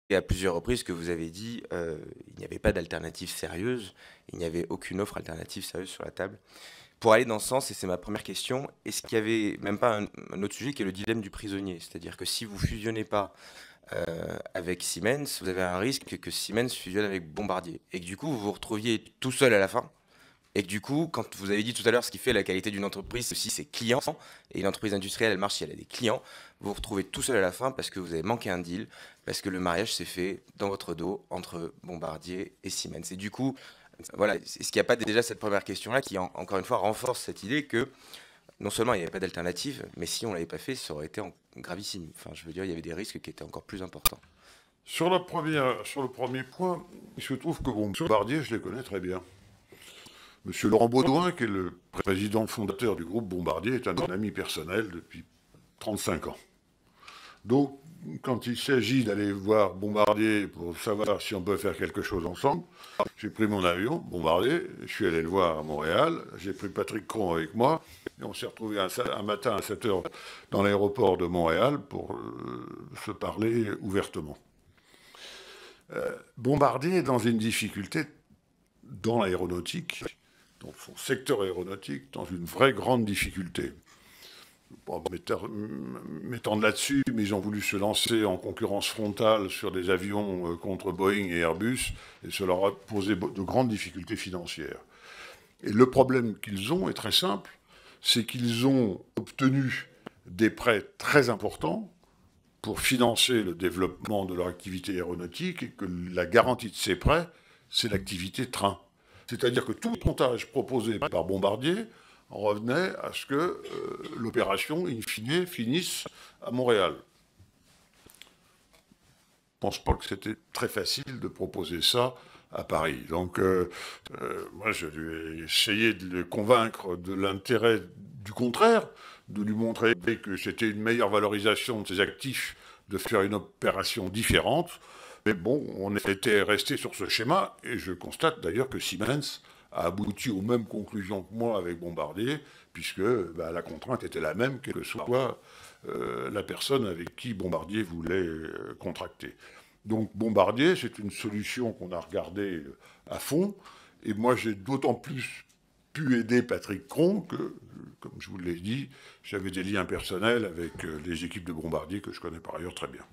Et à plusieurs reprises que vous avez dit, il n'y avait pas d'alternative sérieuse, il n'y avait aucune offre alternative sérieuse sur la table. Pour aller dans ce sens, et c'est ma première question, est-ce qu'il y avait même pas un autre sujet qui est le dilemme du prisonnier? C'est-à-dire que si vous fusionnez pas avec Siemens, vous avez un risque que Siemens fusionne avec Bombardier. Et que du coup, vous vous retrouviez tout seul à la fin. Et que du coup, quand vous avez dit tout à l'heure, ce qui fait la qualité d'une entreprise, c'est aussi ses clients. Et une entreprise industrielle, elle marche si elle a des clients. Vous vous retrouvez tout seul à la fin parce que vous avez manqué un deal, parce que le mariage s'est fait dans votre dos entre Bombardier et Siemens. Et du coup, voilà, est-ce qu'il n'y a pas déjà cette première question-là qui, encore une fois, renforce cette idée que non seulement il n'y avait pas d'alternative, mais si on ne l'avait pas fait, ça aurait été gravissime. Enfin, je veux dire, il y avait des risques qui étaient encore plus importants. Sur le premier point, il se trouve que Bombardier, je les connais très bien. Monsieur Laurent Baudouin, qui est le président fondateur du groupe Bombardier, est un ami personnel depuis 35 ans. Donc, quand il s'agit d'aller voir Bombardier pour savoir si on peut faire quelque chose ensemble, j'ai pris mon avion, Bombardier, je suis allé le voir à Montréal, j'ai pris Patrick Cron avec moi, et on s'est retrouvés un matin à 7 heures dans l'aéroport de Montréal pour se parler ouvertement. Bombardier est dans une difficulté dans l'aéronautique, dans son secteur aéronautique, dans une vraie grande difficulté. Bon, m'étendre là-dessus, mais ils ont voulu se lancer en concurrence frontale sur des avions contre Boeing et Airbus, et cela leur a posé de grandes difficultés financières. Et le problème qu'ils ont est très simple, c'est qu'ils ont obtenu des prêts très importants pour financer le développement de leur activité aéronautique, et que la garantie de ces prêts, c'est l'activité train. C'est-à-dire que tout le montage proposé par Bombardier revenait à ce que l'opération, in fine, finisse à Montréal. Je ne pense pas que c'était très facile de proposer ça à Paris. Donc, moi, je lui ai essayé de le convaincre de l'intérêt du contraire, de lui montrer que c'était une meilleure valorisation de ses actifs de faire une opération différente. Mais bon, on était resté sur ce schéma, et je constate d'ailleurs que Siemens a abouti aux mêmes conclusions que moi avec Bombardier, puisque la contrainte était la même, quelle que soit la personne avec qui Bombardier voulait contracter. Donc Bombardier, c'est une solution qu'on a regardée à fond, et moi j'ai d'autant plus pu aider Patrick Cron que, comme je vous l'ai dit, j'avais des liens personnels avec les équipes de Bombardier que je connais par ailleurs très bien.